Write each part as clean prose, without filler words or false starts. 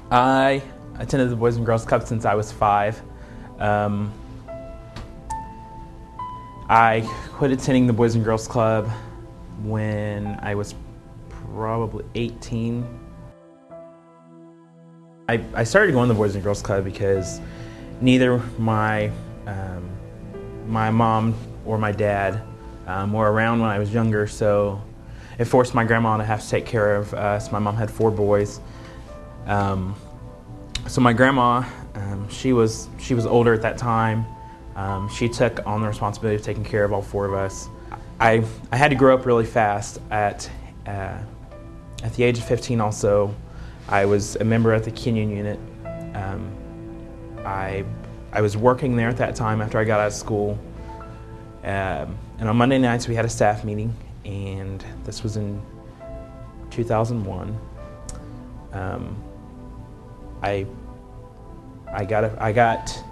I attended the Boys and Girls Club since I was 5. I quit attending the Boys and Girls Club when I was probably 18. I started going to the Boys and Girls Club because neither my mom or my dad were around when I was younger, so it forced my grandma to have to take care of us. My mom had 4 boys. So my grandma, she was older at that time. She took on the responsibility of taking care of all 4 of us. I had to grow up really fast. At the age of 15 also, I was a member at the Kenyon unit. I was working there at that time after I got out of school. And on Monday nights we had a staff meeting, and this was in 2001. I got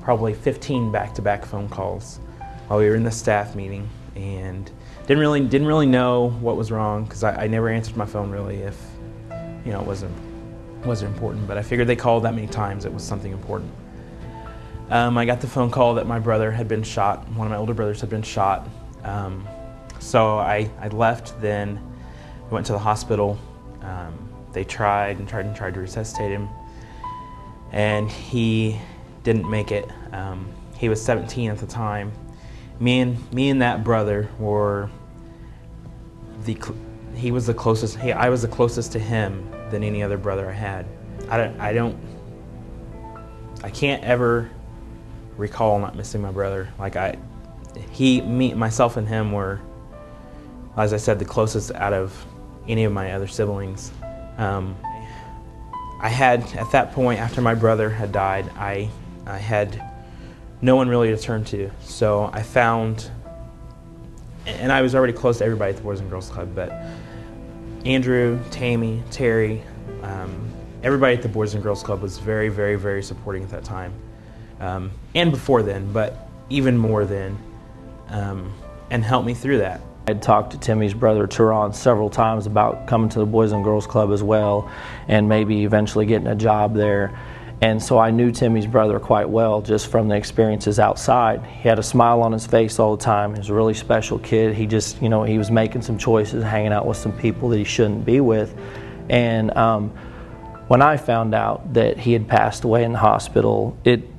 probably 15 back-to-back phone calls while we were in the staff meeting, and didn't really know what was wrong, because I never answered my phone really if it wasn't important. But I figured they called that many times, it was something important. I got the phone call that my brother had been shot. One of my older brothers had been shot. So I left. Then went to the hospital. They tried to resuscitate him, and he didn't make it. He was 17 at the time. Me and that brother were I was the closest to him than any other brother I had. I can't ever recall not missing my brother. Myself and him were, as I said, the closest out of any of my other siblings. I had, at that point, after my brother had died, I had no one really to turn to. So I found, and I was already close to everybody at the Boys and Girls Club, but Andrew, Tammy, Terry, everybody at the Boys and Girls Club was very, very, very supporting at that time. And before then, but even more then, and helped me through that. I had talked to Timmy's brother, Turon, several times about coming to the Boys and Girls Club as well, and maybe eventually getting a job there. And so I knew Timmy's brother quite well just from the experiences outside. He had a smile on his face all the time. He was a really special kid. He just, he was making some choices, hanging out with some people that he shouldn't be with. And when I found out that he had passed away in the hospital, it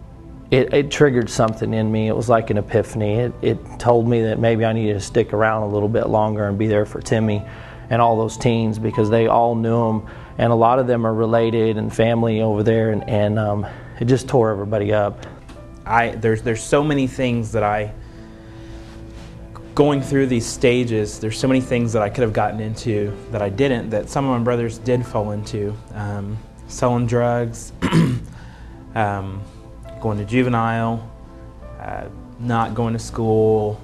triggered something in me. It was like an epiphany. It told me that maybe I needed to stick around a little bit longer and be there for Timmy and all those teens, because they all knew him, and a lot of them are related and family over there, and it just tore everybody up. There's so many things that going through these stages, there's so many things that I could have gotten into that I didn't, that some of my brothers did fall into. Selling drugs, going to juvenile, not going to school,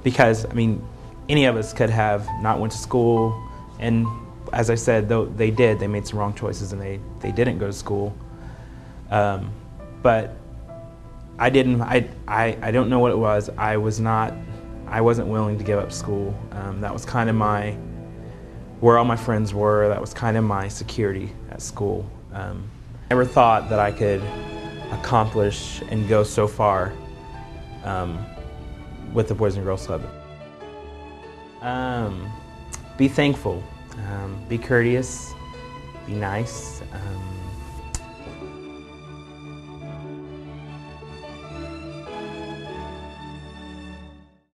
because any of us could have not went to school, and as I said, though they made some wrong choices, and they didn't go to school. But I didn't. I don't know what it was. I wasn't willing to give up school. That was kind of where all my friends were. That was kind of my security at school. I never thought that I could accomplish and go so far with the Boys and Girls Club. Be thankful, be courteous, be nice.